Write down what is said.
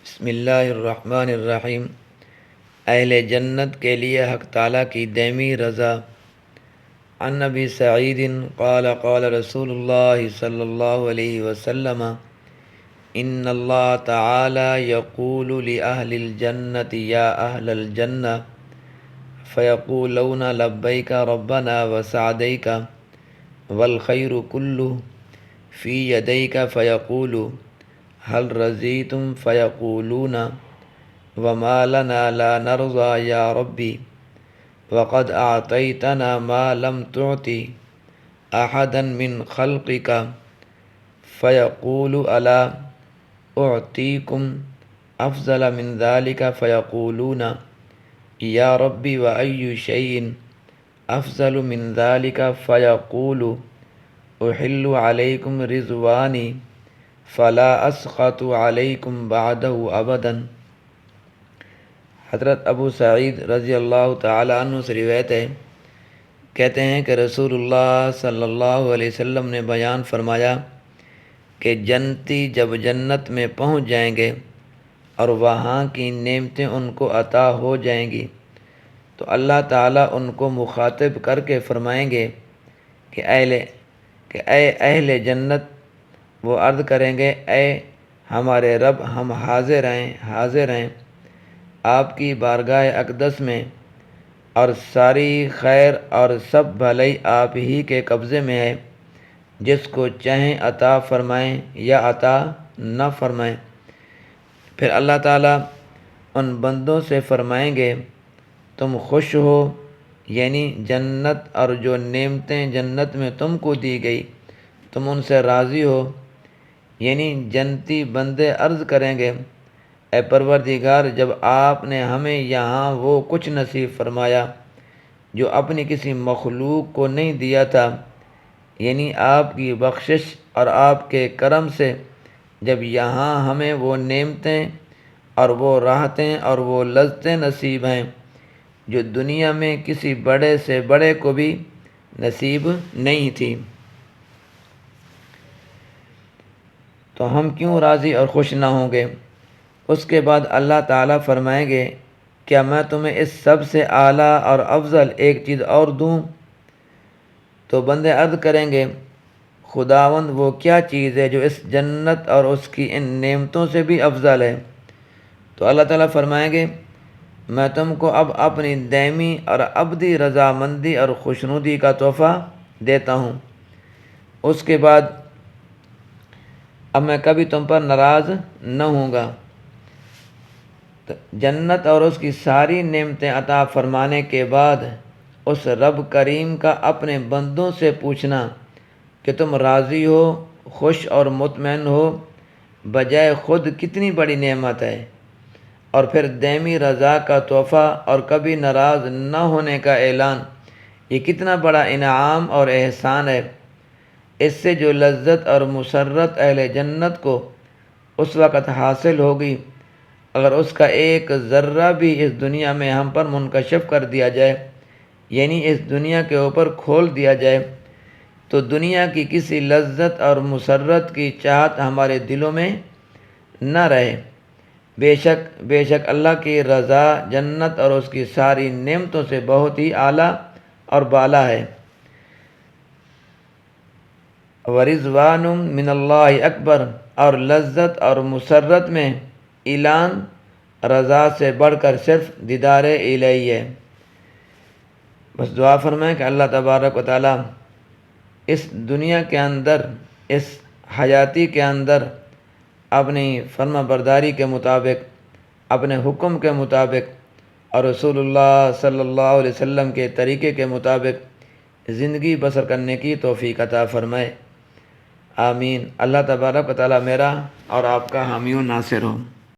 بسم اللہ الرحمن الرحیم۔ اہل جنت کے لیے حق تعالیٰ کی دائمی رضا۔ عن نبی سعید قال قال رسول اللہ صلی اللہ علیہ وسلم ان اللہ تعالی یقول لأہل الجنت یا اہل الجنہ فیقولون لبیک ربنا وسعدیک والخیر کلہ فی یدیک فیقول هل رضیتم فیقولون وما لنا لا نرضى یا ربی وقد اعطیتنا ما لم تعطی احدا من خلقک فیقول الا اعطیکم افضل من ذلك فیقولون یا ربی وای شیء افضل من ذلك فیقول احل علیکم رضوانی فلا اسخط علیکم بعدہ ابدا۔ حضرت ابو سعید رضی اللہ تعالی عنہ سے روایت ہے، کہتے ہیں کہ رسول اللہ صلی اللہ علیہ وسلم نے بیان فرمایا کہ جنتی جب جنت میں پہنچ جائیں گے اور وہاں کی نعمتیں ان کو عطا ہو جائیں گی تو اللہ تعالیٰ ان کو مخاطب کر کے فرمائیں گے کہ اے اہل جنت، وہ عرض کریں گے اے ہمارے رب، ہم حاضر ہیں آپ کی بارگاہ اقدس میں، اور ساری خیر اور سب بھلائی آپ ہی کے قبضے میں ہے، جس کو چاہیں عطا فرمائیں یا عطا نہ فرمائیں۔ پھر اللہ تعالیٰ ان بندوں سے فرمائیں گے تم خوش ہو، یعنی جنت اور جو نعمتیں جنت میں تم کو دی گئی تم ان سے راضی ہو، یعنی جنتی بندے عرض کریں گے اے پروردگار، جب آپ نے ہمیں یہاں وہ کچھ نصیب فرمایا جو اپنی کسی مخلوق کو نہیں دیا تھا، یعنی آپ کی بخشش اور آپ کے کرم سے جب یہاں ہمیں وہ نعمتیں اور وہ راحتیں اور وہ لذتیں نصیب ہیں جو دنیا میں کسی بڑے سے بڑے کو بھی نصیب نہیں تھی، تو ہم کیوں راضی اور خوش نہ ہوں گے؟ اس کے بعد اللہ تعالیٰ فرمائیں گے کیا میں تمہیں اس سب سے اعلیٰ اور افضل ایک چیز اور دوں؟ تو بندے عرض کریں گے خداوند وہ کیا چیز ہے جو اس جنت اور اس کی ان نعمتوں سے بھی افضل ہے؟ تو اللہ تعالیٰ فرمائیں گے میں تم کو اب اپنی دائمی اور ابدی رضامندی اور خوشنودی کا تحفہ دیتا ہوں، اس کے بعد اب میں کبھی تم پر ناراض نہ ہوں گا۔ جنت اور اس کی ساری نعمتیں عطا فرمانے کے بعد اس رب کریم کا اپنے بندوں سے پوچھنا کہ تم راضی ہو، خوش اور مطمئن ہو، بجائے خود کتنی بڑی نعمت ہے، اور پھر دائمی رضا کا تحفہ اور کبھی ناراض نہ ہونے کا اعلان، یہ کتنا بڑا انعام اور احسان ہے۔ اس سے جو لذت اور مسرت اہل جنت کو اس وقت حاصل ہوگی، اگر اس کا ایک ذرہ بھی اس دنیا میں ہم پر منکشف کر دیا جائے، یعنی اس دنیا کے اوپر کھول دیا جائے، تو دنیا کی کسی لذت اور مسرت کی چاہت ہمارے دلوں میں نہ رہے۔ بے شک اللہ کی رضا جنت اور اس کی ساری نعمتوں سے بہت ہی اعلیٰ اور بالا ہے۔ ورضوان من اللہ اکبر، اور لذت اور مسرت میں اعلان رضا سے بڑھ کر صرف دیدار الہی ہے۔ بس دعا فرمائیں کہ اللہ تبارک و تعالیٰ اس دنیا کے اندر، اس حیاتی کے اندر اپنی فرما برداری کے مطابق، اپنے حکم کے مطابق اور رسول اللہ صلی اللہ علیہ وسلم کے طریقے کے مطابق زندگی بسر کرنے کی توفیق عطا فرمائے، آمین۔ اللہ تبارک و تعالیٰ میرا اور آپ کا حامی و ناصر ہو۔